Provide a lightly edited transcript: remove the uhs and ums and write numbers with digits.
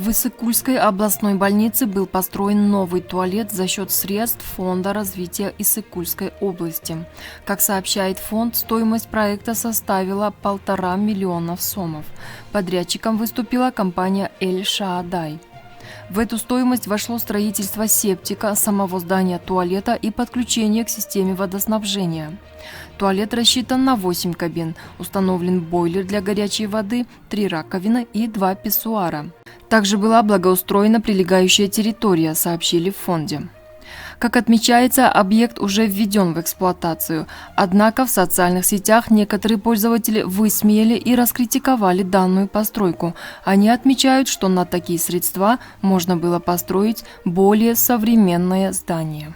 В Иссык-Кульской областной больнице был построен новый туалет за счет средств Фонда развития Иссык-Кульской области. Как сообщает фонд, стоимость проекта составила 1,5 миллиона сомов. Подрядчиком выступила компания «Эль-Шаадай». В эту стоимость вошло строительство септика, самого здания туалета и подключение к системе водоснабжения. Туалет рассчитан на 8 кабин, установлен бойлер для горячей воды, 3 раковины и 2 писсуара. Также была благоустроена прилегающая территория, сообщили в фонде. Как отмечается, объект уже введен в эксплуатацию, однако в социальных сетях некоторые пользователи высмеяли и раскритиковали данную постройку. Они отмечают, что на такие средства можно было построить более современное здание.